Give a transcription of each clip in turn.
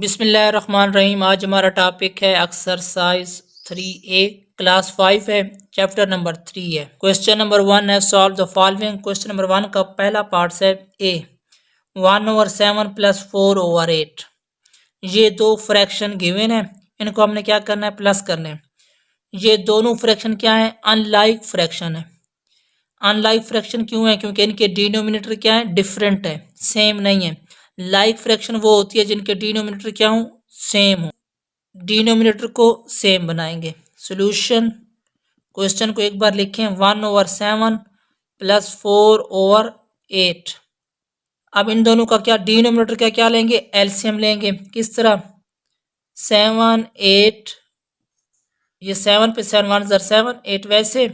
बिस्मिल्लाहिर्रहमानिर्रहीम। आज हमारा टॉपिक है एक्सरसाइज 3A, क्लास 5 है, चैप्टर नंबर 3 है। क्वेश्चन नंबर 1 है solve the following. Question number 1 का पहला पार्ट है ए 1/7 + 4/8। ये दो फ्रैक्शन गिवन है, इनको हमने क्या करना है, प्लस करना है। ये दोनों फ्रैक्शन क्या है, अनलाइक फ्रैक्शन है। अनलाइक फ्रैक्शन क्यों है, क्योंकि इनके डिनोमिनेटर क्या है, डिफरेंट है, सेम नहीं है। लाइक फ्रैक्शन वो होती है जिनके डिनोमिनेटर क्या हो, सेम हो। डिनोमिनेटर को सेम बनाएंगे। सॉल्यूशन, क्वेश्चन को एक बार लिखें, 1/7 + 4/8। अब इन दोनों का क्या डिनोमिनेटर का क्या लेंगे, एलसीएम लेंगे। किस तरह, 7 8, ये 7 पे 7 1 7 8 वैसे।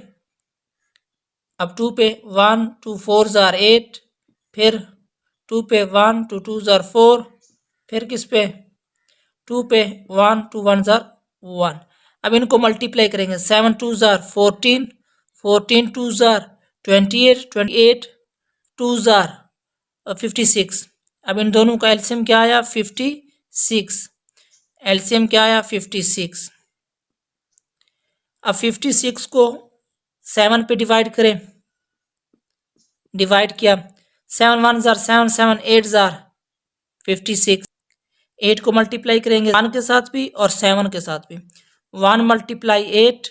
अब 2 पे 1 2 4 8, फिर 2 पे 1 2 2 4, फिर किस पे 2 पे 1 2 1 1। अब इनको मल्टीप्लाई करेंगे, 7 2 14, 14 2 28, 28 2 56। अब इन दोनों का एलसीएम क्या आया, 56। एलसीएम क्या आया, 56। अब 56 को 7 पे डिवाइड करें, डिवाइड किया, 7 1 7 7 8 56। 8 को मल्टीप्लाई करेंगे 1 के साथ भी और 7 के साथ भी, 1 × 8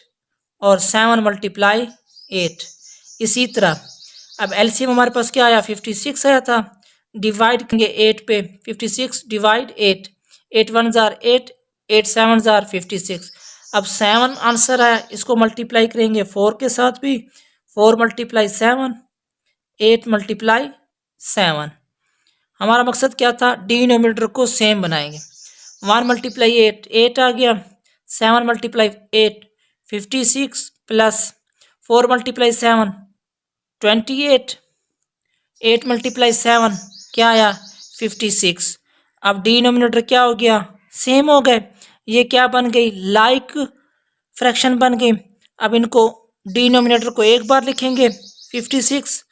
और 7 × 8। इसी तरह अब एलसीएम हमारे पास क्या आया, 56 आया था। डिवाइड करेंगे 8 पे, 56 डिवाइड 8, 8 1 8, 8 7 56। अब 7 आंसर आया, इसको मल्टीप्लाई करेंगे 4 के साथ भी, 4 × 7, 8 × 7। हमारा मकसद क्या था, डिनोमिनेटर को सेम बनाएंगे। 1 × 8 8 आ गया, 7 × 8 56 प्लस 4 × 7 28, 8 × 7 क्या आया, 56। अब डिनोमिनेटर क्या हो गया, सेम हो गए। ये क्या बन गई, लाइक फ्रैक्शन बन गई। अब इनको डिनोमिनेटर को एक बार लिखेंगे 56।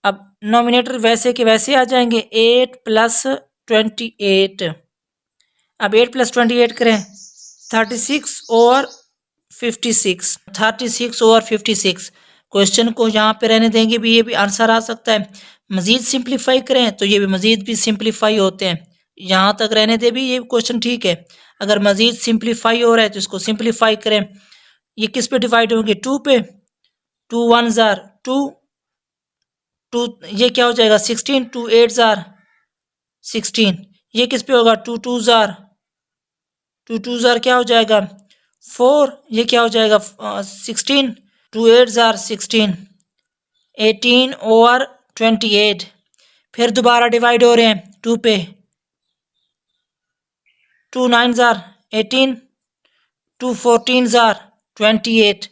अब नोमिनेटर वैसे के वैसे आ जाएंगे, 8 + 28। अब 8 + 28 करें, 36/56, 36/56। क्वेश्चन को यहाँ पे रहने देंगे भी, ये भी आंसर आ सकता है। मज़ीद सिंप्लीफाई करें तो ये भी मज़ीद भी सिंप्लीफाई होते हैं। यहाँ तक रहने दे भी, ये क्वेश्चन ठीक है। अगर मज़ीद सिंप्लीफाई हो रहा है तो इसको सिंप्लीफाई करें। ये किस पे डिवाइड होंगे, 2 पे, 2 1 2, 2 ये क्या हो जाएगा, 16, 2 8 16। ये किस पे होगा, 2 2 क्या हो जाएगा, 4। ये क्या हो जाएगा, 16, 2 8 16, 18/28। फिर दोबारा डिवाइड हो रहे हैं 2 पे, 2 9 18, 2 14 28।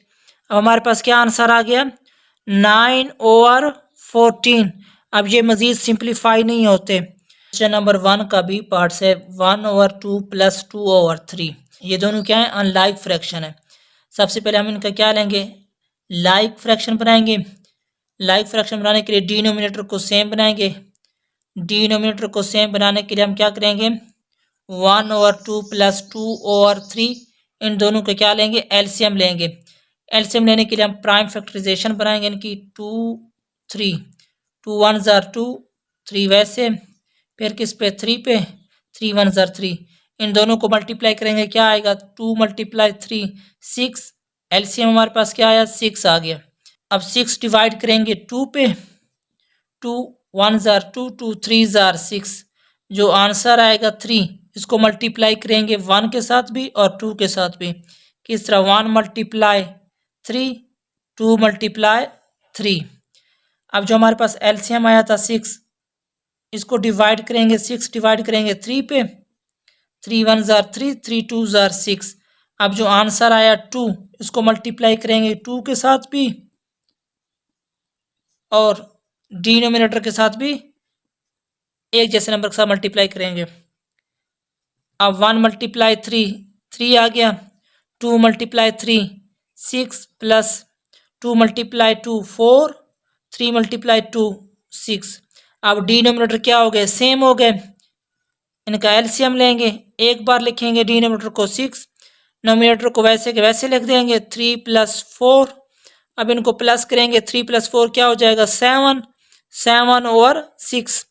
अब हमारे पास क्या आंसर आ गया, 9/14। अब ये मज़ीद सिंप्लीफाई नहीं होते। क्वेश्चन नंबर 1 का भी पार्ट है, 1/2 + 2/3। ये दोनों क्या है, अनलाइक फ्रैक्शन है। सबसे पहले हम इनका क्या लेंगे, लाइक फ्रैक्शन बनाएंगे। लाइक फ्रैक्शन बनाने के लिए डिनोमिनेटर को सेम बनाएंगे। डिनोमिनेटर को सेम बनाने के लिए हम क्या करेंगे, 1/2 + 2/3, इन दोनों को क्या लेंगे, एलसीएम लेंगे। एलसीएम लेने के लिए हम प्राइम फैक्टराइजेशन बनाएंगे इनकी, 2 3, 2 1 2, 3 वैसे, फिर किस पे, 3 पे, 3 1 3। इन दोनों को मल्टीप्लाई करेंगे, क्या आएगा, 2 × 3 6। एलसीएम हमारे पास क्या आया, 6 आ गया। अब 6 डिवाइड करेंगे 2 पे, 2 1 2, 2 3 6। जो आंसर आएगा 3, इसको मल्टीप्लाई करेंगे 1 के साथ भी और 2 के साथ भी। किस तरह, 1 × 3, 2 × 3। अब जो हमारे पास एलसीएम आया था 6, इसको डिवाइड करेंगे, 6 डिवाइड करेंगे 3 पे, 3 1 3, 3 2 6। अब जो आंसर आया 2, इसको मल्टीप्लाई करेंगे 2 के साथ भी और डिनोमिनेटर के साथ भी एक जैसे नंबर के साथ मल्टीप्लाई करेंगे। अब 1 × 3 3 आ गया, 2 × 3 6 प्लस 2 × 2 4, 3 × 2 6। अब डिनोमिनेटर क्या हो गए, सेम हो गए। इनका एलसीएम लेंगे, एक बार लिखेंगे डिनोमिनेटर को 6, नोमिनेटर को वैसे के वैसे लिख देंगे 3 + 4। अब इनको प्लस करेंगे, 3 + 4 क्या हो जाएगा 7, 7/6।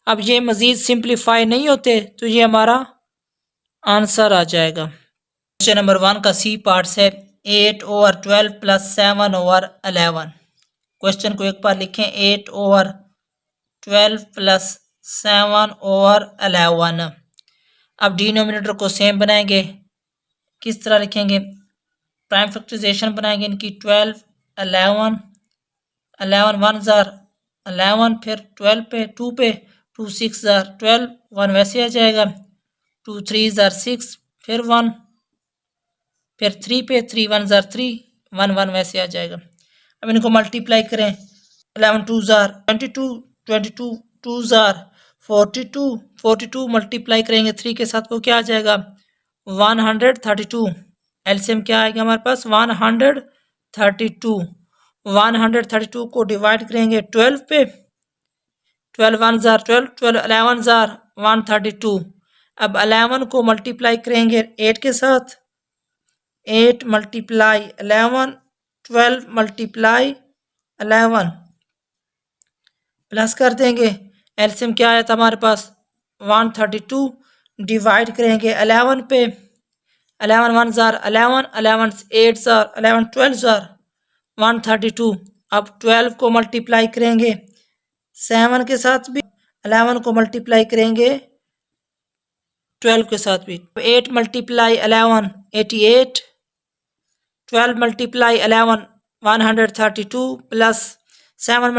अब ये मजीद सिंप्लीफाई नहीं होते तो ये हमारा आंसर आ जाएगा। क्वेश्चन नंबर 1 का सी पार्ट है 8/12 + 7/11। क्वेश्चन को एक बार लिखें, 8/12 + 7/11। अब डिनोमिनेटर को सेम बनाएंगे, किस तरह लिखेंगे, प्राइम फैक्टराइजेशन बनाएंगे इनकी, 12 11 11 1 जार 11, फिर 12 पे 2 पे 2 6 जार 12, 1 वैसे आ जाएगा, 2 3 जार 6, फिर 1, फिर 3 पे 3 1 जार 3, 1 1 वैसे आ जाएगा। अब इनको मल्टीप्लाई करें, 11 2 जार 22, 22 2 जार 42, 42 मल्टीप्लाई करेंगे 3 के साथ, वो क्या आ जाएगा 132। एलसीएम क्या आएगा हमारे पास 132। 132 को डिवाइड करेंगे 12 पे, 12 1 जार 12, 12 11 जार 132। अब 11 को मल्टीप्लाई करेंगे 8 के साथ, 8 × 11, 12 × 11 प्लस कर देंगे, एलसीएम क्या आया था हमारे पास 132, डिवाइड करेंगे 11 पे, 11 1 जार 11, 11 8 जार 11, 12 जार 132। अब 12 को मल्टीप्लाई करेंगे 7 के साथ भी, 11 को मल्टीप्लाई करेंगे 12 के साथ भी, 8 × 11 88, 12 × 11 132 प्लस 7 ×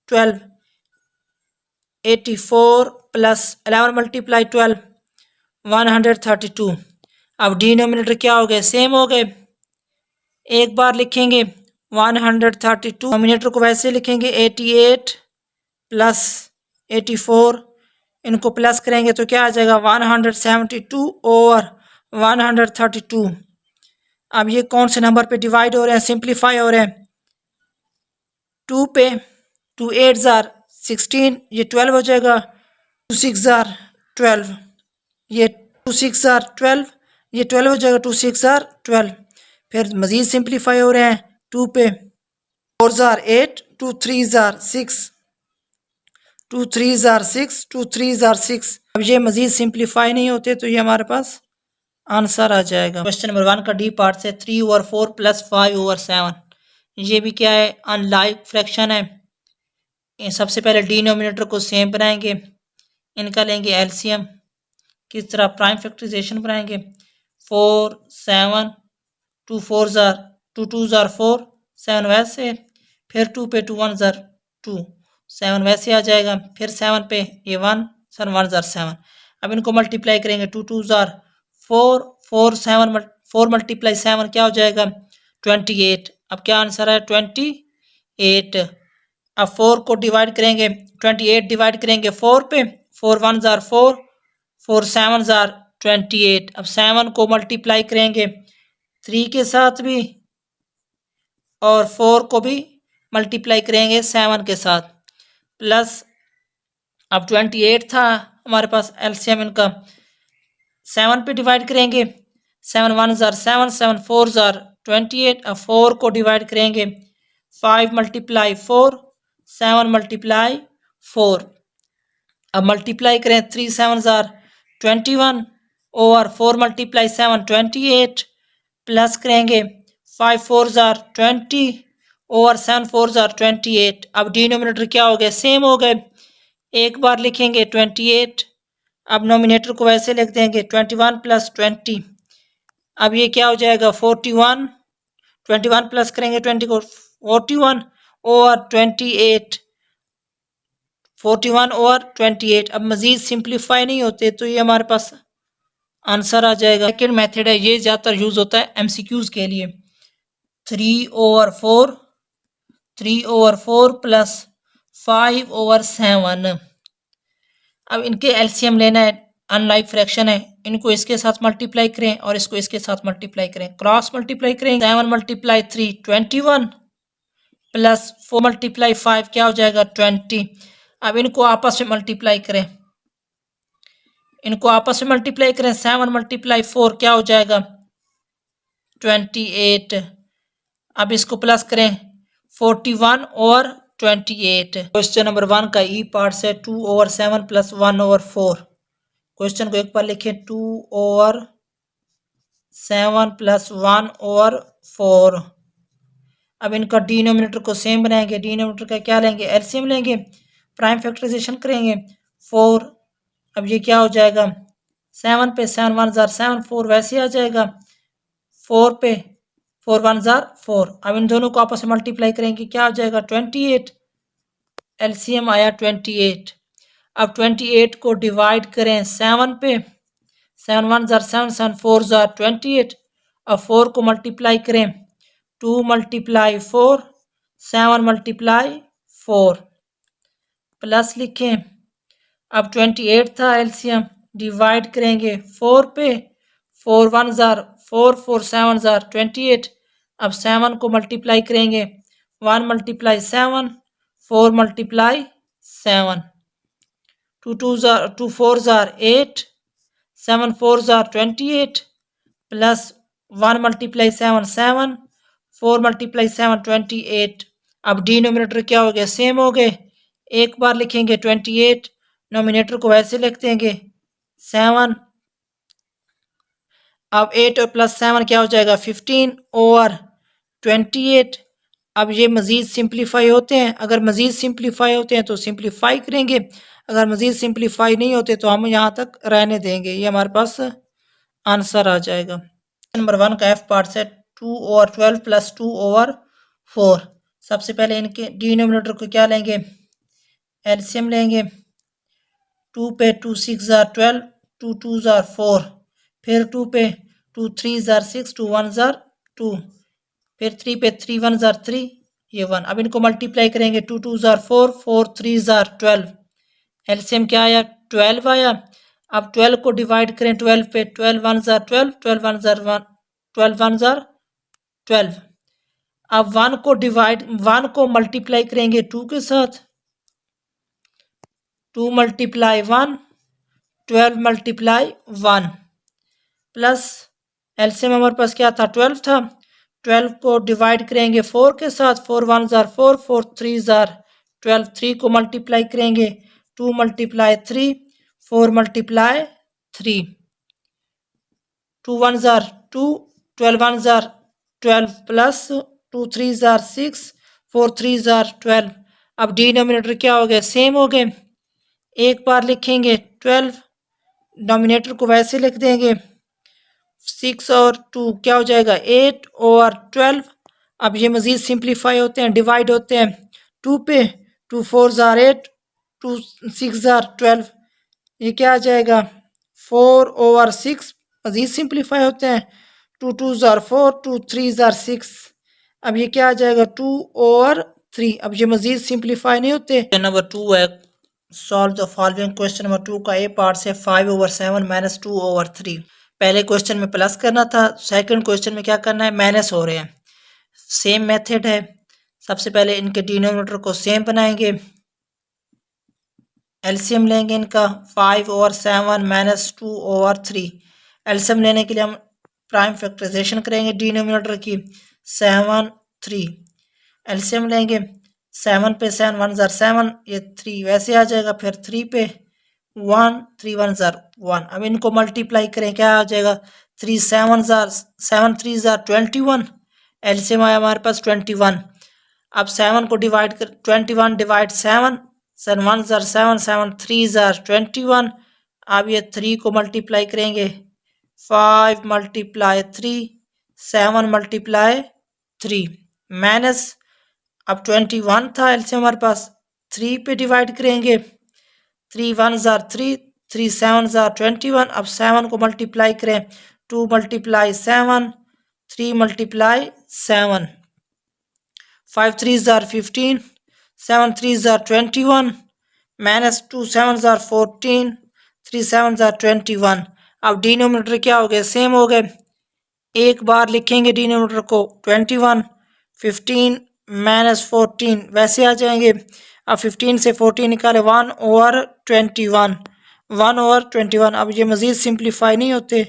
12 84 प्लस 11 × 12 132। अब डिनोमिनेटर क्या हो गए, सेम हो गए, एक बार लिखेंगे 132, नोमिनेटर को वैसे लिखेंगे 88 प्लस 84, इनको प्लस करेंगे तो क्या आ जाएगा 172/132। अब ये कौन से नंबर पे डिवाइड हो रहे हैं, सिंप्लीफाई हो रहे हैं, 2 पे 2 8 जार 16, ये 12 हो जाएगा, 2 6 जार 12, ये 2 6 जार 12, ये 12 हो जाएगा, 2 6 जार 12। फिर मज़ीद सिंप्लीफाई हो रहे हैं, 2 पे 4 जार 8, 2 3 जार 6, 2 3 जार 6, 2 3 जार 6। अब ये मज़ीद सिंप्लीफाई नहीं होते तो ये हमारे पास आंसर आ जाएगा। क्वेश्चन नंबर 1 का डी पार्ट से 3/4 + 5/7। ये भी क्या है, अनलाइक फ्रैक्शन है। सबसे पहले डिनोमिनेटर को सेम बनाएंगे, इनका लेंगे एलसीएम, किस तरह प्राइम फैक्टराइजेशन बनाएंगे, 4 7, 2 4 जार 2 2 जार 4, 7 वैसे, फिर 2 पे 2 1 जार 2, 7 वैसे आ जाएगा, फिर 7 पे ये 1 7 1 जार 7। अब इनको मल्टीप्लाई करेंगे, 2 2 जार 4, 4 7 4 × 7 क्या हो जाएगा 28। अब क्या आंसर है 28। अब 4 को डिवाइड करेंगे, 28 डिवाइड करेंगे 4 पे, 4 1 जार 4, 4 7 जार 28। अब 7 को मल्टीप्लाई करेंगे 3 के साथ भी, और 4 को भी मल्टीप्लाई करेंगे 7 के साथ, प्लस अब 28 था हमारे पास, एलसीएम इनका 7 पे डिवाइड करेंगे, 7 1 जार 7, 7 4 जार 28। अब 4 को डिवाइड करेंगे 5 × 4, 7 × 4। अब मल्टीप्लाई करें 3 7 जार 21 ओवर 4 × 7 28, प्लस करेंगे 5 4 जार 20 ओवर 7 4 जार 28। अब डिनोमिनेटर क्या हो गए, सेम हो गए, एक बार लिखेंगे 28, अब नोमिनेटर को वैसे लिख देंगे 21 + 20। अब ये क्या हो जाएगा 41, 21 प्लस करेंगे 20 को 41 ओवर 28, 41 ओवर 28। अब मज़ीद सिंप्लीफाई नहीं होते तो ये हमारे पास आंसर आ जाएगा। सेकेंड मेथड है, ये ज़्यादातर यूज़ होता है एमसीक्यूज़ के लिए, 3/4 + 5/7। अब इनके एलसीएम लेना है, अनलाइक फ्रैक्शन है, इनको इसके साथ मल्टीप्लाई करें और इसको इसके साथ मल्टीप्लाई करें, क्रॉस मल्टीप्लाई करें, 7 × 3 21 प्लस 4 × 5 क्या हो जाएगा 20। अब इनको आपस में मल्टीप्लाई करें, इनको आपस में मल्टीप्लाई करें, 7 मल्टीप्लाई 4 क्या हो जाएगा 28। अब इसको प्लस करें 41 और 28। क्वेश्चन नंबर 1 का ई पार्ट से 2/7 प्लस 1/4। क्वेश्चन को एक बार लिखें 2/7 प्लस 1/4। अब इनका डिनोमिनेटर को सेम बनाएंगे, डिनोमिनेटर का क्या लेंगे एलसीएम लेंगे, प्राइम फैक्टराइजेशन करेंगे 4। अब ये क्या हो जाएगा 7 पे 7 1 जार 7 4 वैसे आ जाएगा 4 पे 4 1 जार 4। अब इन दोनों को आपस में मल्टीप्लाई करेंगे क्या हो जाएगा 28। एलसीएम आया 28। अब 28 को डिवाइड करें 7 पे, 7 1 जार 7 7 4 जार 28। अब 4 को मल्टीप्लाई करें 2 मल्टीप्लाई 4 7 मल्टीप्लाई 4 प्लस लिखें। अब 28 था एलसीएम डिवाइड करेंगे 4 पे, 4 1 जार 4 4 7 जार 28। अब 7 को मल्टीप्लाई करेंगे 1 multiply 7 4 multiply 7 2 4 jar 8 7 4 jar 28 plus 1 multiply 7 7 4 multiply 7 28। अब डिनोमिनेटर क्या हो गया सेम हो गए, एक बार लिखेंगे 28, नोमिनेटर को वैसे लिख देंगे 7। अब 8 और प्लस 7 क्या हो जाएगा 15 और 28। अब ये मज़ीद सिंप्लीफाई होते हैं, अगर मज़ीद सिंप्लीफाई होते हैं तो सिंप्लीफाई करेंगे, अगर मज़ीद सिंप्लीफाई नहीं होते तो हम यहाँ तक रहने देंगे, ये हमारे पास आंसर आ जाएगा। नंबर 1 का एफ पार्ट से 2/12 प्लस 2/4। सबसे पहले इनके डिनोमिनेटर को क्या लेंगे एलसीएम लेंगे। 2 पे 2 6 जार 12 2 2 जार 4, फिर 2 पे 2 3 जार 6 2 1 जार 2, फिर 3 पे 3 1 जार 3 ये 1। अब इनको मल्टीप्लाई करेंगे 2 2 जार 4 4 3 जार 12। एलसीएम क्या आया 12 आया। अब 12 को डिवाइड करें 12 पे, 12 1 जार 12 12 1 जार 1 12 1 जार 12। अब 1 को मल्टीप्लाई करेंगे 2 के साथ, 2 मल्टीप्लाई 1 12 मल्टीप्लाई 1 प्लस एलसीएम हमारे पास क्या था 12 था। 12 को डिवाइड करेंगे 4 के साथ, 4 1 जार 4 4 3 जार 12। 3 को मल्टीप्लाई करेंगे 2 multiply 3 4 multiply 3, 2 1 jar 2 12 1 jar 12 plus 2 3 jar 6 4 3 jar 12। अब डिनोमिनेटर क्या हो गए सेम हो गए, एक बार लिखेंगे 12, डोमिनेटर को वैसे लिख देंगे 6 और 2 क्या हो जाएगा 8 और 12। अब ये मज़ीद सिंप्लीफाई होते हैं, डिवाइड होते हैं 2 पे, 2 4 जार 8 2 6 जार 12, ये क्या आ जाएगा 4/6। मज़ीद सिंप्लीफाई होते हैं 2 2 जार 4 2 3 जार 6। अब ये क्या आ जाएगा 2/3। अब ये मज़ीद सिंप्लीफाई नहीं होते। नंबर 2 है solve the following. Question number 2 का ए पार्ट से 5/7 माइनस 2/3। पहले क्वेश्चन में प्लस करना था, सेकंड क्वेश्चन में क्या करना है माइनस हो रहे हैं। सेम मेथड है, सबसे पहले इनके डिनोमिनेटर को सेम बनाएंगे, एलसीएम लेंगे इनका 5/7 माइनस 2/3। एलसीएम लेने के लिए हम प्राइम फैक्टराइजेशन करेंगे डिनोमिनेटर की 7 3। एलसीएम लेंगे 7 पे 7 1 जार 7 ये 3 वैसे आ जाएगा, फिर 3 पे 1 3 1 जार 1। अब इनको मल्टीप्लाई करें क्या आ जाएगा 3 7 जार 7 3 जार 21। एलसीएम आया हमारे पास 21। अब 7 को डिवाइड कर 21 डिवाइड 7 7 1 जार 7 7 3 जार 21। अब ये 3 को मल्टीप्लाई करेंगे 5 मल्टीप्लाई 3 7 मल्टीप्लाई 3 माइनस। अब 21 था एलसीएम हमारे पास 3 पे डिवाइड करेंगे 3 1 जार 3 3 7 जार 21। अब 7 को मल्टीप्लाई करें 2 मल्टीप्लाई 7 3 मल्टीप्लाई 7 5 3 जार 15 7 3 जार 21 माइनस 2 7 जार 14 3 7 जार 21। अब डिनोमिनेटर क्या हो गए सेम हो गए, एक बार लिखेंगे डिनोमिनेटर को 21 15 माइनस 14 वैसे आ जाएंगे। अब 15 से 14 निकाले 1/21 1/21। अब ये मज़ीद सिंप्लीफाई नहीं होते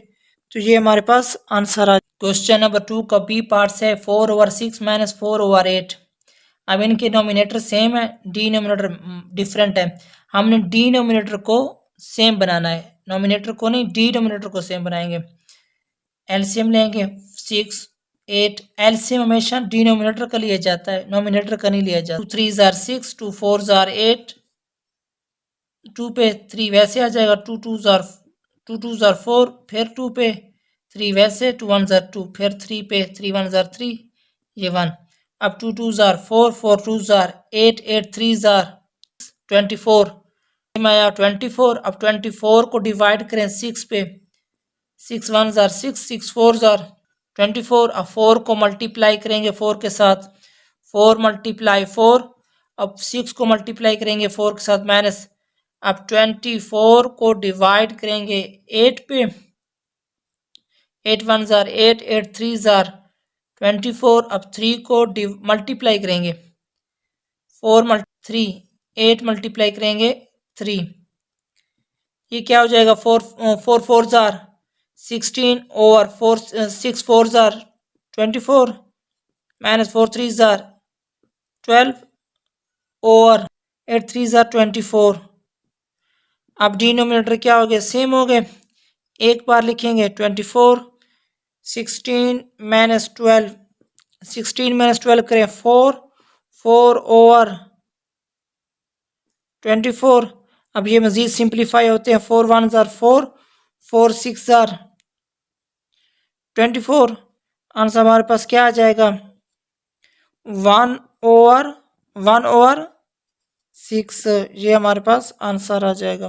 तो ये हमारे पास आंसर आ। क्वेश्चन नंबर 2 का बी पार्ट्स है 4/6 माइनस 4/8। अब इनके नोमिनेटर सेम है, डिनोमिनेटर डिफरेंट है। हमने डिनोमिनेटर को सेम बनाना है, नोमिनेटर को नहीं, डिनोमिनेटर को सेम बनाएंगे। एलसीएम लेंगे 6 8। एलसीएम हमेशा डिनोमिनेटर का लिया जाता है, नोमिनेटर का नहीं लिया जाता। 2 3 आर 6, 2 4 आर 8, 2 पे 3 वैसे आ जाएगा, 2 2 आर 4, फिर 2 पे 3 वैसे, 2 1 आर 2, फिर 3 पे 3 1 आर 3, ये 1। अब 2 2 आर 4, 4 2 आर 8, 8 3 आर 24 आया 24। अब 24 को डिवाइड करें 6 पे, 6 1 आर 6, 6 4 आर 24। अब 4 को मल्टीप्लाई करेंगे 4 के साथ, 4 मल्टीप्लाई 4। अब 6 को मल्टीप्लाई करेंगे 4 के साथ माइनस। अब 24 को डिवाइड करेंगे 8 पे, 8 1 आर 8, 8 3 आर 24। अब 3 को मल्टीप्लाई करेंगे 4 3, 8 मल्टीप्लाई करेंगे 3, ये क्या हो जाएगा 4 4 4 are 16 over 4 6 4 are 24 minus 4 3 are 12 over 8 3 are 24। अब डिनोमिनेटर क्या हो गया, सेम हो गए। एक बार लिखेंगे 24, 16 माइनस 12, 16 माइनस 12 करें 4, 4 ओवर 24। अब ये मज़ीद सिंप्लीफाई होते हैं, 4 1 आर 4, 4 6 आर 24। आंसर हमारे पास क्या आ जाएगा, 1/6, ये हमारे पास आंसर आ जाएगा।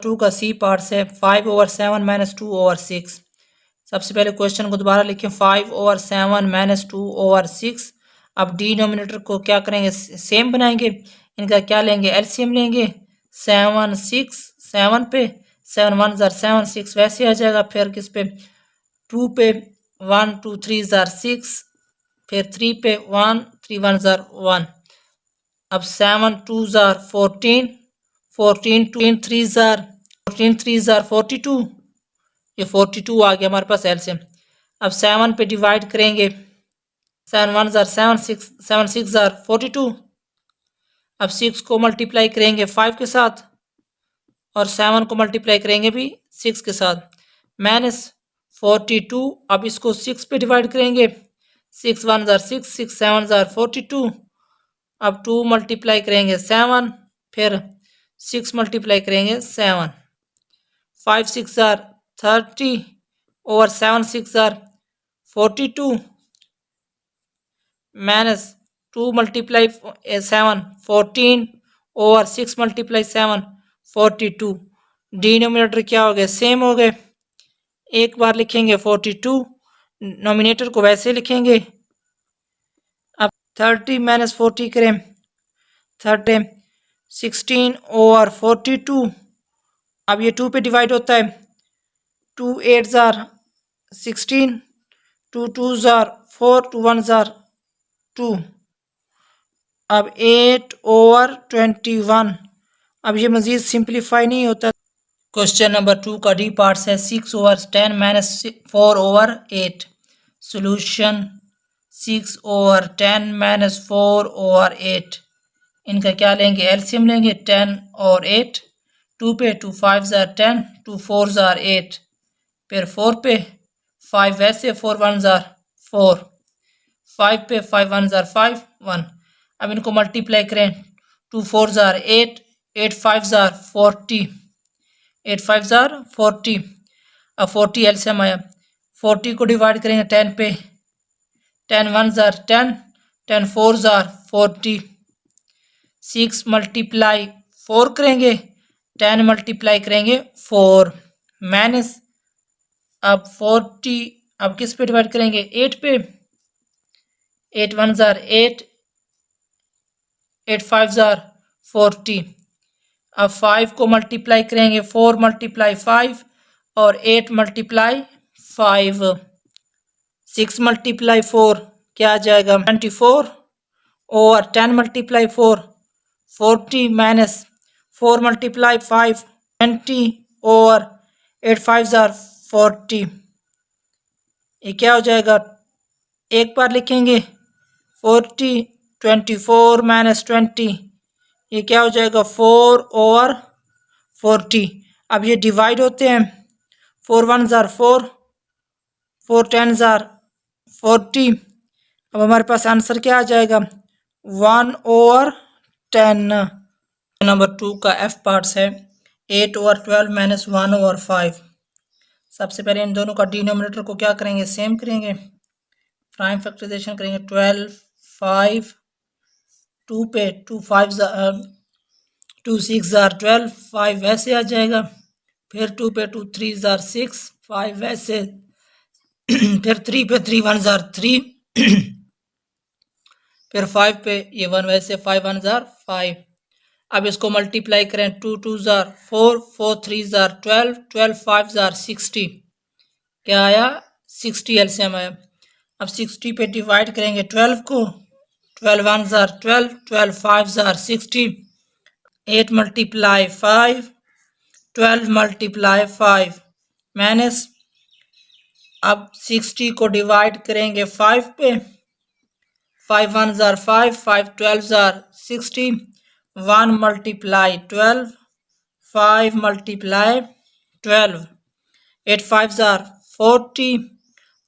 2 का सी पार्ट्स है 5/7 माइनस 2/6। सबसे पहले क्वेश्चन को दोबारा लिखें, 5/7 माइनस 2/6। अब डिनोमिनेटर को क्या करेंगे, सेम बनाएंगे। इनका क्या लेंगे, एलसीएम लेंगे। 7 6, 7 पे 7 1 आर 7, 6 वैसे आ जाएगा। फिर किस पे, 2 पे 1 2 3 आर 6, फिर 3 पे 1 3 1 आर 1। अब 7 2 आर 14, 14 2 3 आर 14 3 आर 42, ये 42 आ गया हमारे पास एलसीएम। अब 7 पे डिवाइड करेंगे, 7 1 आर 7, 6 7 6 आर 42। अब 6 को मल्टीप्लाई करेंगे 5 के साथ और 7 को मल्टीप्लाई करेंगे भी 6 के साथ, माइनस 42। अब इसको 6 पे डिवाइड करेंगे, 6 1 आर 6, 6 7 आर 42। अब 2 मल्टीप्लाई करेंगे 7, फिर 6 मल्टीप्लाई करेंगे 7, 5 6 are 30 over 7 6 are 42, minus 2 multiply 7 14 over 6 multiply 7 42। Denominator क्या हो गए, सेम हो गए। एक बार लिखेंगे 42, नोमिनेटर को वैसे लिखेंगे। अब 30 माइनस 40 करें, 30 16 ओवर 42। अब ये 2 पे डिवाइड होता है, 2 8 आर 16, 2 2 आर 4, 2 1 आर 2। अब 8 ओवर 21। अब ये मज़ीद सिंप्लीफाई नहीं होता। क्वेश्चन नंबर 2 का डी पार्ट्स है 6/10 माइनस 4/8। Solution 6/10 minus 4/8। इनका क्या लेंगे, एलसीएम लेंगे 10 और 8। 2 पे 2 5 आर 10, 2 4 आर 8, फिर 4 पे 5 वैसे, 4 1 आर 4, 5 पे 5 1 आर 5 1। अब इनको मल्टीप्लाई करें, 2 4 आर 8, 8 5 आर 40, 8 5 आर 40। अब 40 एलसीएम आया, 40 को डिवाइड करेंगे 10 पे, 10 1 आर 10, 10 4 आर 40। 6 मल्टीप्लाई 4 करेंगे, 10 मल्टीप्लाई करेंगे 4, माइनस। अब 40 अब किस पे डिवाइड करेंगे, 8 पे, 8 1 आर 8, 8 5 आर 40। अब 5 को मल्टीप्लाई करेंगे, 4 मल्टीप्लाई 5 और 8 मल्टीप्लाई 5, 6 मल्टीप्लाई 4 क्या आ जाएगा, 24 और 10 multiply 4 40, minus 4 multiply 5 20 over 8 5 jar 40, ये क्या हो जाएगा, एक बार लिखेंगे 40, 24 माइनस 20, ये क्या हो जाएगा 4 ओवर 40। अब ये डिवाइड होते हैं, 4 1 जार 4, 4 10 जार 40। अब हमारे पास आंसर क्या आ जाएगा, 1 ओवर 10। नंबर 2 का एफ पार्ट्स है 8 ओवर 12 माइनस 1 ओवर 5। सबसे पहले इन दोनों का डिनोमिनेटर को क्या करेंगे, सेम करेंगे, प्राइम फैक्टराइजेशन करेंगे। 12 5 2 पे 2 5 2 6 जार 12, 5 वैसे आ जाएगा, फिर 2 पे 2 3 जार 6, 5 वैसे, फिर 3 पे 3 1 जार 3, फिर 5 पे ये 1 वैसे, 5 1 जार 5। अब इसको मल्टीप्लाई करें, 2 2 जार 4, 4 3 जार 12, 12 5 जार 60, क्या आया 60 एलसीएम आया। अब 60 पे डिवाइड करेंगे 12 को, 12 1 jar 12, 12 5 jar 60, 8 multiply 5, 12 multiply 5 minus, अब 60 को डिवाइड करेंगे 5 पे, 5 1 जार 5, 5 12 jar 60, 1 multiply 12, 5 multiply 12, 8 5 jar 40,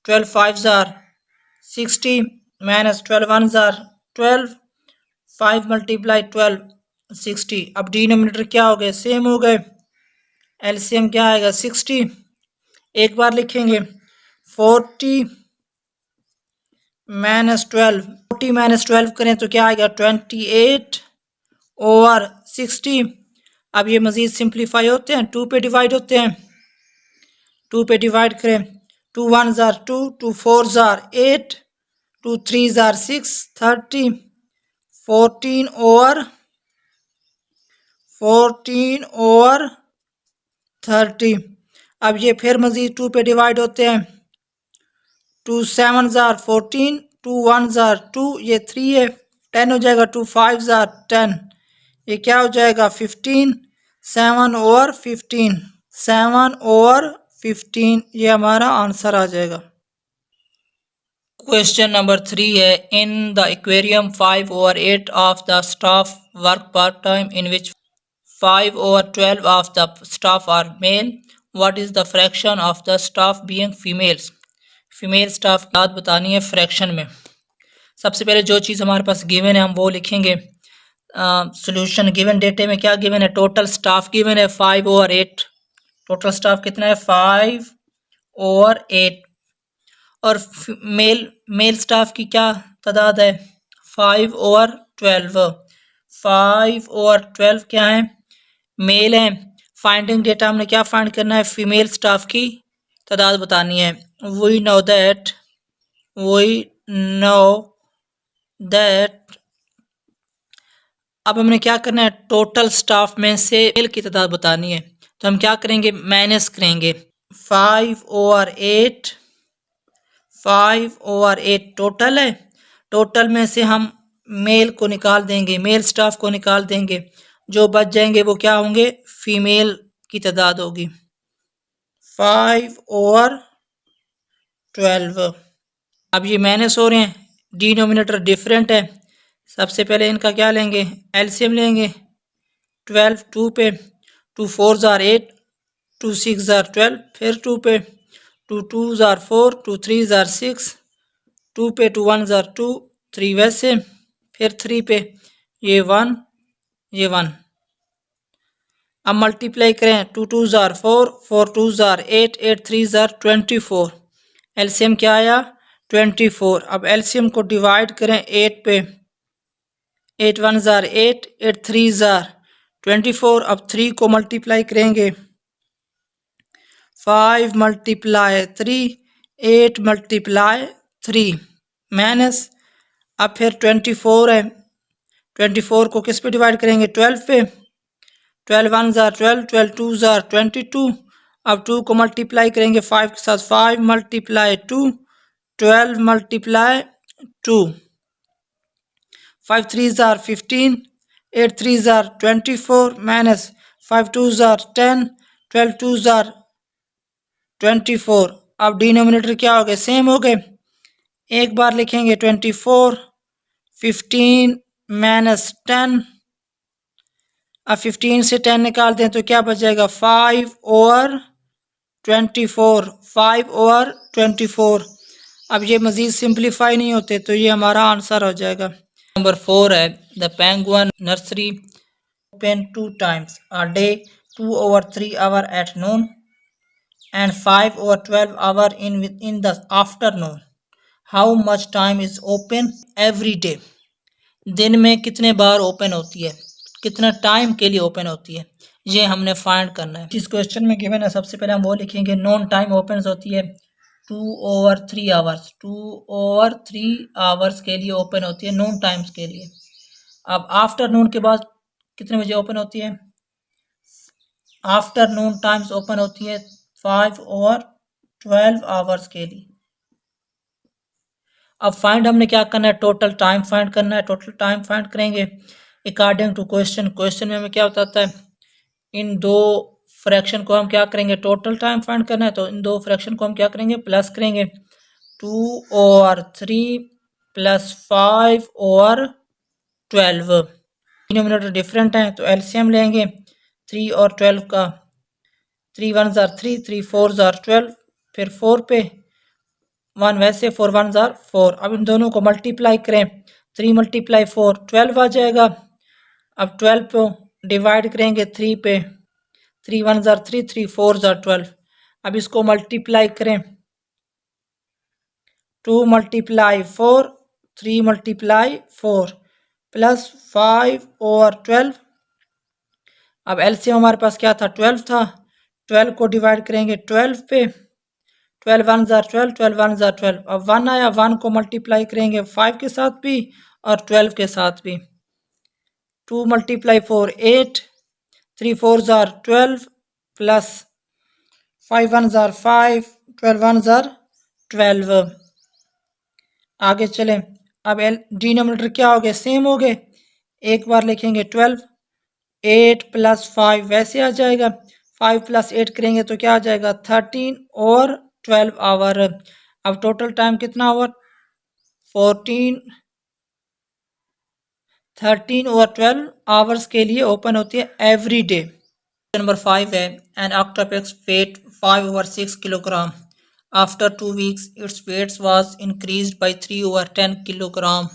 12 5 jar 60 minus 12 1 jar 12, 5 multiply 12 60। अब डिनोमिनेटर क्या हो गए, सेम हो गए, एलसीएम क्या आएगा 60। एक बार लिखेंगे 40 माइनस 12, 40 माइनस 12 करें तो क्या आएगा 28 ओवर 60। अब ये मज़ीद सिंप्लीफाई होते हैं, 2 पे डिवाइड होते हैं, 2 पे डिवाइड करें, 2 1 जार 2, 2 4 जार 8, 2 3 जार 6, 30, 14 ओवर 30। अब ये फिर मज़ीद 2 पे डिवाइड होते हैं, 2 7 जार 14, 2 1 जार 2, ये 3 है, 10 हो जाएगा, 2 5 जार 10, ये क्या हो जाएगा 15, 7 ओवर 15, 7 ओवर 15, ये हमारा आंसर आ जाएगा। क्वेश्चन नंबर 3 है, in the aquarium 5 over 8 of the staff work part time in which 5 over 12 of the staff are male. What is the fraction of the staff being females? Female staff की बात बतानी है fraction में। सबसे पहले जो चीज़ हमारे पास गिवन है हम वो लिखेंगे। सॉल्यूशन गिवन डेटे में क्या गिवन है, टोटल स्टाफ गिवन है 5 over 8। टोटल स्टाफ कितना है 5 over 8, और मेल स्टाफ की क्या तादाद है 5 over 12। 5 over 12 क्या है, मेल है। फाइंडिंग डेटा हमने क्या फाइंड करना है, फीमेल स्टाफ की तादाद बतानी है। वी नो दैट अब हमने क्या करना है, टोटल स्टाफ में से मेल की तादाद बतानी है, तो हम क्या करेंगे, माइनस करेंगे 5 over 8, 5 over 8 टोटल है, टोटल में से हम मेल को निकाल देंगे, मेल स्टाफ को निकाल देंगे, जो बच जाएंगे वो क्या होंगे, फीमेल की तादाद होगी 5 over 12। अब ये माइनस हो रहे हैं, डिनोमिनेटर डिफरेंट है। सबसे पहले इनका क्या लेंगे, एलसीएम लेंगे। 12 2 पे, 2 4 जार 8, 2 6 जार 12, फिर 2 पे 2 2 जार 4, 2 3 जार 6, 2 पे 2 1 जार 2, 3 वैसे, फिर 3 पे ये 1, ये 1। अब मल्टीप्लाई करें, 2 2 जार 4, 4 2 जार 8, 8 3 जार 24। एलसीएम क्या आया 24। अब एलसीएम को डिवाइड करें 8 पे, 8 1 जार 8, 8 3 जार 24। अब 3 को मल्टीप्लाई करेंगे, 5 मल्टीप्लाई 3, 8 मल्टीप्लाई 3 माइनस, अब फिर 24 है, 24 को किस पे डिवाइड करेंगे 12 पे, 12 1 जार 12, 12 2 जार 22। अब 2 को मल्टीप्लाई करेंगे 5 के साथ, 5 मल्टीप्लाई 2, 12 मल्टीप्लाई 2, 5 3 जार 15, 8 3 जार 24 माइनस 5 2 ज़ार 10, 12 2 ज़ार 24। अब डिनोमिनेटर क्या हो गए, सेम हो गए। एक बार लिखेंगे 24, 15 माइनस 10। अब 15 से 10 निकाल दें तो क्या बच जाएगा, 5 ओवर 24, 5 ओवर 24। अब ये मज़ीद सिंप्लीफाई नहीं होते तो ये हमारा आंसर हो जाएगा। नंबर 4 है, the penguin nursery open 2 times a day, 2 over 3 hour at noon and 5 over 12 hour in the afternoon. How much time is open every day? दिन में कितने बार ओपन होती है, कितना टाइम के लिए ओपन होती है, ये हमने फाइंड करना है। इस क्वेश्चन में गिवन है, सबसे पहले हम वो लिखेंगे नॉन टाइम ओपन होती है 2 over 3 आवर्स, 2 over 3 आवर्स के लिए ओपन होती है, नॉन टाइम्स के लिए। अब आफ्टरनून के बाद कितने बजे ओपन होती है, आफ्टरनून टाइम्स ओपन होती है 5 over 12 आवर्स के लिए। अब फाइंड हमने क्या करना है, टोटल टाइम फाइंड करना है। टोटल टाइम फाइंड करेंगे अकॉर्डिंग टू क्वेश्चन। क्वेश्चन में हमें क्या बताता है, इन दो फ्रैक्शन को हम क्या करेंगे, टोटल टाइम फाइंड करना है तो इन दो फ्रैक्शन को हम क्या करेंगे, प्लस करेंगे। 2 over 3 plus 5 over 12। Denominator different है तो एलसीएम लेंगे 3 और 12 का। 3 1 ज़ार 3, 3 4 ज़ार 12, फिर 4 पे 1 वैसे 4 1 ज़ार 4। अब इन दोनों को मल्टीप्लाई करें, 3 × 4 12 आ जाएगा। अब 12 को डिवाइड करेंगे 3 पे, 3 1 ज़ार 3, 3 4 ज़ार 12। अब इसको मल्टीप्लाई करें, 2 × 4, 3 × 4 प्लस 5 over 12। अब एलसीएम हमारे पास क्या था, 12 था। 12 को डिवाइड करेंगे 12 पे, 12 1 ज़ार 12, 12 1 ज़ार 12। अब 1 आया, 1 को मल्टीप्लाई करेंगे 5 के साथ भी और 12 के साथ भी। 2 × 4 8, 3 4 ज़ार 12 प्लस 5 1 ज़ार 5, 12 1 ज़ार 12। आगे चलें, अब डिनोमिनेटर क्या हो गए, सेम हो गए। एक बार लिखेंगे 12, 8 प्लस 5 वैसे आ जाएगा। 5 + 8 करेंगे तो क्या आ जाएगा, 13 और 12 आवर। अब टोटल टाइम कितना हुआ, 13 और 12 आवर्स के लिए ओपन होती है एवरी डे। नंबर 5 है, N octopus weighed 5 over 6 kilogram. After 2 weeks, its weight was increased by 3 over 10 kilogram.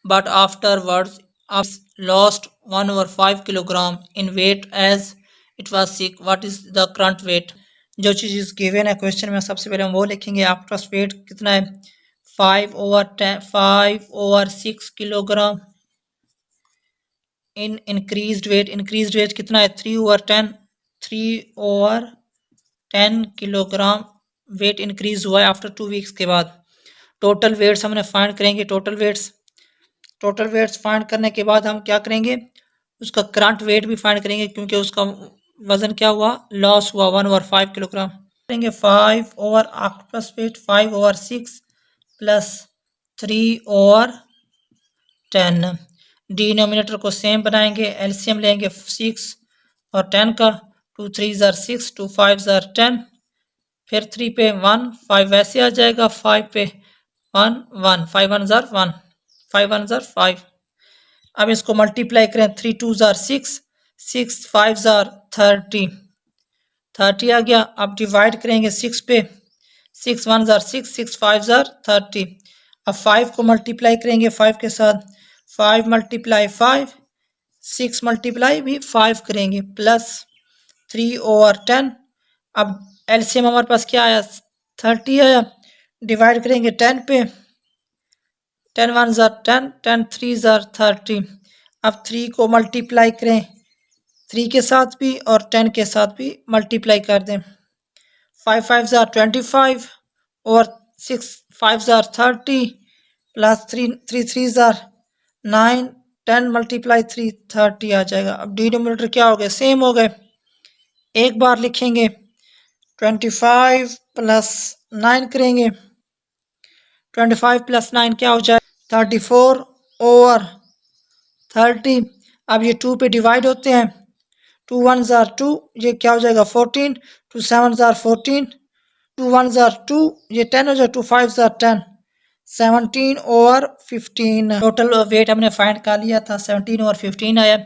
But afterwards, it lost 1 over 5 kilogram in weight as it was sick. What is the current weight? जो चीज़ given है question में, सबसे पहले हम वो लिखेंगे। Octopus wait कितना है, 5 over 6 किलोग्राम। इन इंक्रीज्ड वेट कितना है, 3 over 10, 3 over 10 kilogram weight increase हुआ है आफ्टर 2 वीक्स के बाद। टोटल वेट्स हमने फाइंड करेंगे। टोटल वेट्स फाइंड करने के बाद हम क्या करेंगे, उसका करंट वेट भी फाइंड करेंगे, क्योंकि उसका वजन क्या हुआ, लॉस हुआ 1 over 5 किलोग्राम। करेंगे 5 over octopus weight 5 over 6 plus 3 over 10। Denominator को सेम बनाएंगे, एलसीएम लेंगे 6 और 10 का। 2 3 ज़ार 6, 2 5 ज़ार 10, फिर 3 पे 1, 5 वैसे आ जाएगा। 5 पे 1 1, 5 1 ज़ार 1, 5 1 ज़ार 5। अब इसको मल्टीप्लाई करें, 3 2 ज़ार 6, 6 5 ज़ार 30, 30 आ गया। अब डिवाइड करेंगे 6 पे, 6 1 ज़ार 6, 6 5 ज़ार 30। अब 5 को मल्टीप्लाई करेंगे 5 के साथ, 5 × 5, 6 मल्टीप्लाई भी 5 करेंगे, प्लस 3 over 10। अब एलसीएम हमारे पास क्या आया, 30 आया। डिवाइड करेंगे 10 पे, 10 1 ज़ार 10, 10 3 ज़ार 30। अब 3 को मल्टीप्लाई करें 3 के साथ भी और 10 के साथ भी मल्टीप्लाई कर दें। 5 5 ज़ार 25 और 6 5 ज़ार 30 प्लस 3 3 3 ज़ार 9, 10 × 3 30 आ जाएगा। अब डिनोमिनेटर क्या हो गए, सेम हो गए। एक बार लिखेंगे 25 + 9 करेंगे, 25 + 9 क्या हो जाए, 34 over 30। अब ये 2 पे डिवाइड होते हैं, 2 1 जार 2, ये क्या हो जाएगा 14, 2 7 जार 14, 2 1 जार 2, ये 10 हो जाएगा, 2 5 जार 10, 17 और 15। टोटल वेट हमने फाइंड कर लिया था, 17 और 15 आया।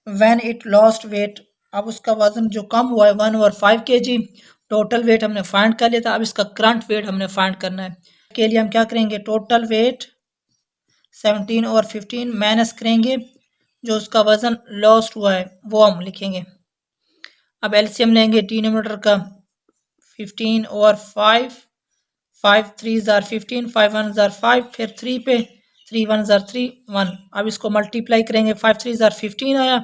व्हेन इट लॉस्ट वेट, अब उसका वजन जो कम हुआ है 1 और 5 kg। टोटल वेट हमने फाइंड कर लिया था, अब इसका करंट वेट हमने फाइंड करना है। के लिए हम क्या करेंगे, टोटल वेट 17 और 15 माइनस करेंगे जो उसका वजन लॉस्ट हुआ है वो हम लिखेंगे। अब एलसीएम लेंगे डिनोमिनेटर का 15 और 5, 5 3 जार 15, 5 1 जार 5, फिर 3 पे 3 1 जार 3 1। अब इसको मल्टीप्लाई करेंगे, 5 3 जार 15 आया।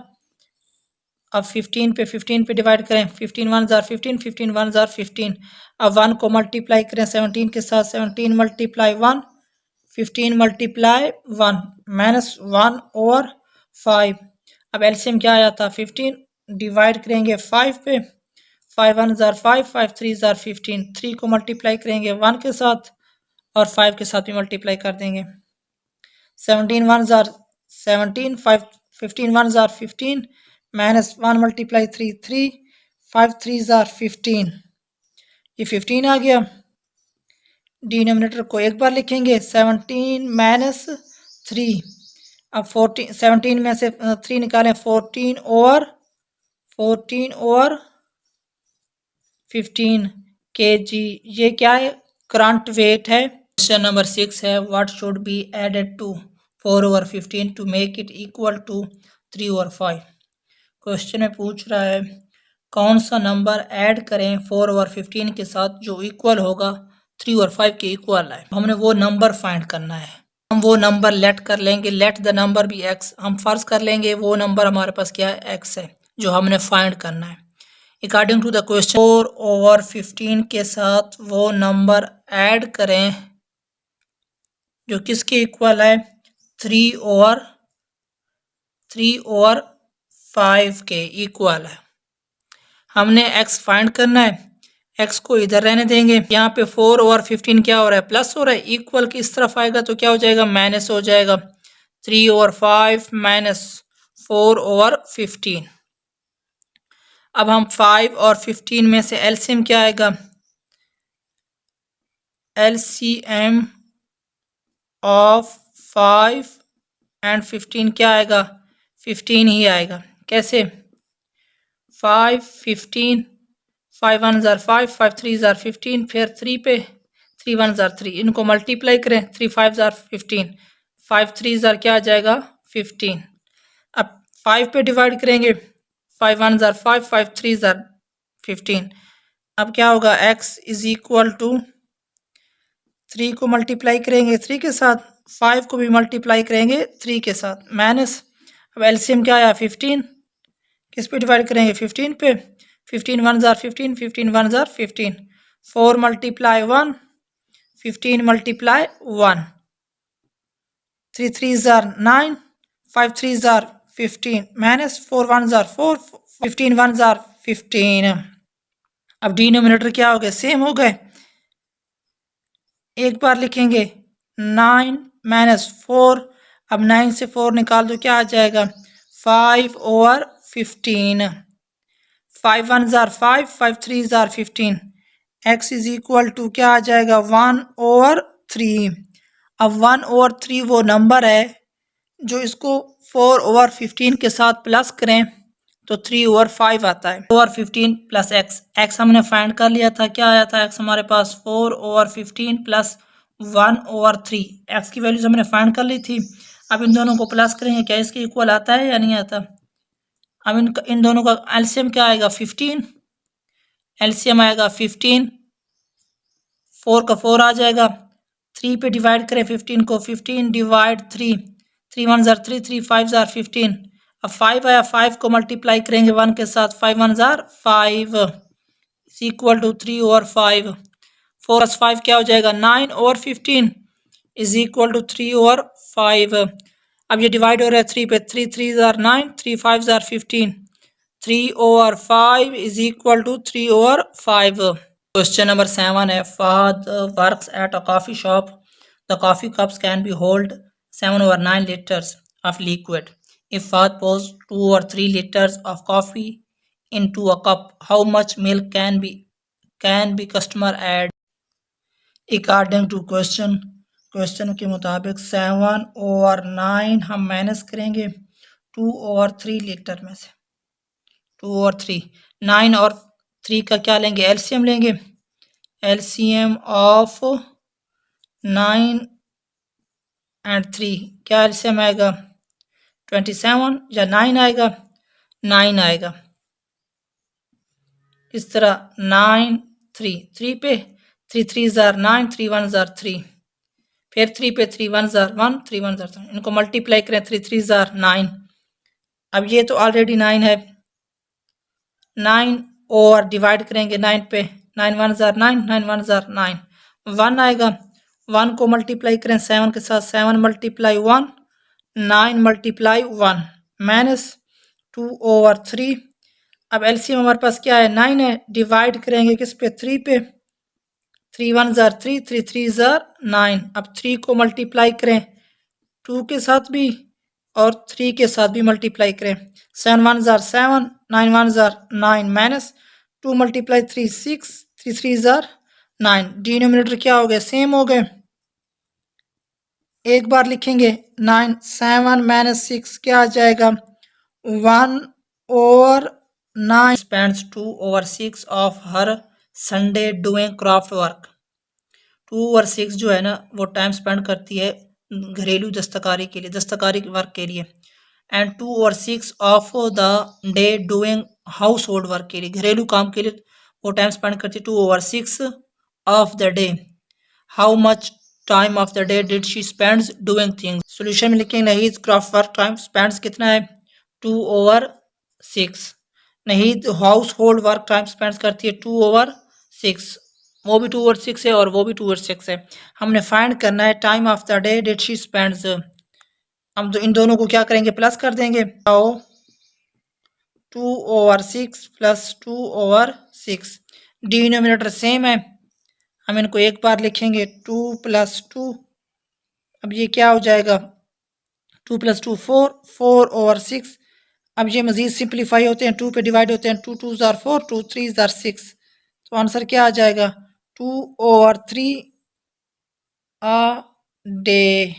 अब 15 पे डिवाइड करें, 15 1 जार 15, 15 1 जार 15। अब 1 को मल्टीप्लाई करें 17 के साथ, 17 मल्टीप्लाई 1, 15 मल्टीप्लाई 1 माइनस 1 और 5। अब एलसीएम क्या आया था 15, डिवाइड करेंगे 5 पे, 5 1 जार 5, 5 3 जार 15। 3 को मल्टीप्लाई करेंगे 1 के साथ और 5 के साथ भी मल्टीप्लाई कर देंगे। 17 1 जार 17, 5 15 1 जार 15 माइनस 1 मल्टीप्लाई 3 3, 5 3 जार 15, ये 15 आ गया। डिनोमिनेटर को एक बार लिखेंगे, 17 माइनस 3। अब 14 17 में से 3 निकालें, 14 और 15 kg, ये क्या है, करंट वेट है। क्वेश्चन नंबर 6 है, what should be added to 4 over 15 to make it equal to 3 over 5। Question में पूछ रहा है कौन सा नंबर ऐड करें 4 over 15 के साथ जो इक्वल होगा 3 और 5 के इक्वल है। हमने वो नंबर फाइंड करना है। हम वो नंबर लेट कर लेंगे, let the number be x. हम फर्ज कर लेंगे वो नंबर हमारे पास क्या है, एक्स है, जो हमने फाइंड करना है। According to the question 4 over 15 के साथ वो नंबर ऐड करें जो किसके इक्वल है, 3 over 5 के इक्वल है। हमने x फाइंड करना है, x को इधर रहने देंगे। यहाँ पे 4 over 15 क्या हो रहा है, प्लस हो रहा है, इक्वल की इस तरफ आएगा तो क्या हो जाएगा, माइनस हो जाएगा। 3 over 5 माइनस 4 over 15। अब हम 5 और 15 में से एलसीएम क्या आएगा, एलसीएम ऑफ 5 एंड 15 क्या आएगा, 15 ही आएगा। कैसे, 5 15, 5 1 जार 5, 5 3 जार 15, फिर 3 पे 3 1 जार 3, इनको मल्टीप्लाई करें, 3 5 जार 15, 5 3 जार क्या आ जाएगा 15। अब 5 पे डिवाइड करेंगे, 5 1 जार 5, 5 3 जार 15। अब क्या होगा, x इज इक्वल टू 3 को मल्टीप्लाई करेंगे 3 के साथ, 5 को भी मल्टीप्लाई करेंगे 3 के साथ, माइनस। अब एलसीएम क्या आया 15, किस पे डिवाइड करेंगे 15 पे, 15 1 jar 15, 15 1 jar 15, 4 multiply 1, 15 multiply 1, 3 3 jar 9, 5 3 जार 15, माइनस 4 1 जार 4, 15 1 जार 15। अब डिनोमिनेटर क्या हो गए, सेम हो गए। एक बार लिखेंगे 9 माइनस 4, अब 9 से 4 निकाल दो क्या आ जाएगा, 5 over 15, 5 1 जार 5, 5 3 जार 15, x इज इक्वल टू क्या आ जाएगा 1 over 3। अब 1 over 3 वो नंबर है जो इसको 4 over 15 के साथ प्लस करें तो 3 over 5 आता है। 4 over 15 प्लस x हमने फाइंड कर लिया था, क्या आया था x हमारे पास 4 over 15 प्लस 1 over 3, x की वैल्यूज हमने फाइंड कर ली थी। अब इन दोनों को प्लस करेंगे, क्या इसके इक्वल आता है या नहीं आता। अब इन दोनों का एलसीएम क्या आएगा 15, एलसीएम आएगा 15, 4 का 4 आ जाएगा, 3 पे डिवाइड करें 15 को, 15 डिवाइड 3, 3 1 जार 3, 3 5 जार 15। अब 5 आया, 5 को मल्टीप्लाई करेंगे 1 के साथ, 5 1 जार 5 is equal to 3 over 5, 4 plus 5 क्या हो जाएगा 9 over 15 is equal to 3 over 5। अब ये डिवाइड हो रहा है 3 पे, 3 3 jar 9, 3 5 jar 15, 3 over 5 is equal to 3 over 5. Question number 7 है, Fahad works at a coffee shop. The coffee cups can be hold 7 over 9 liters of liquid. If Fahad pours 2 or 3 liters of coffee into a cup, how much milk can be customer add? According to question के मुताबिक 7 over 9 हम minus करेंगे 2 over 3 litre में से 2 over 3 9 और 3 का क्या लेंगे एलसीएम लेंगे एलसीएम ऑफ 9 एंड 3 क्या एलसीएम आएगा 27 या 9 आएगा 9 आएगा इस तरह 9 3 पे 3 3 जार 9 3 1 जार 3 फिर 3 पे 3 1 जार 1 3 1 जार 3 इनको मल्टीप्लाई करें 3 3 जार 9 अब ये तो ऑलरेडी 9 है 9 और डिवाइड करेंगे 9 पे 9 1 जार 9 9 1 जार 9 1 आएगा 1 को मल्टीप्लाई करें 7 के साथ 7 मल्टीप्लाई 1 9 मल्टीप्लाई 1 माइनस 2 ओवर 3 अब एलसीएम हमारे पास क्या है 9 है डिवाइड करेंगे किस पे 3 पे 3 1 जार 3 3 3 जार 9 अब 3 को मल्टीप्लाई करें 2 के साथ भी और 3 के साथ भी मल्टीप्लाई करें 7 1 jar 7 9 1 jar 9 minus 2 multiply 3 6 3 3 jar 9 denominator क्या हो गए सेम हो गए एक बार लिखेंगे 9 7 माइनस 6 क्या आ जाएगा 1 over 9 spends 2 over 6 of her Sunday doing craft work 2 over 6 जो है ना वो टाइम स्पेंड करती है घरेलू दस्तकारी के लिए दस्तकारी वर्क के लिए and 2 over 6 of the day doing house hold work के लिए घरेलू काम के लिए वो टाइम स्पेंड करती है 2 over 6 of the day how much time of the day did she spends doing things solution में लिखेंगे Nahid craft work time spends कितना है 2 over 6 Nahid household work time spend करती है 2 over 6 वो भी 2 over 6 है और वो भी 2 over 6 है हमने फाइंड करना है time of the day did she spends हम तो इन दोनों को क्या करेंगे प्लस कर देंगे 2 over 6 plus 2 over 6 denominator same है हम इनको एक बार लिखेंगे 2 + 2 अब ये क्या हो जाएगा 2 + 2 4 over 6 अब ये मज़ीद सिंप्लीफाई होते हैं 2 पे डिवाइड होते हैं 2 2 जार 4 2 3 जार 6 तो आंसर क्या आ जाएगा 2 over 3 a day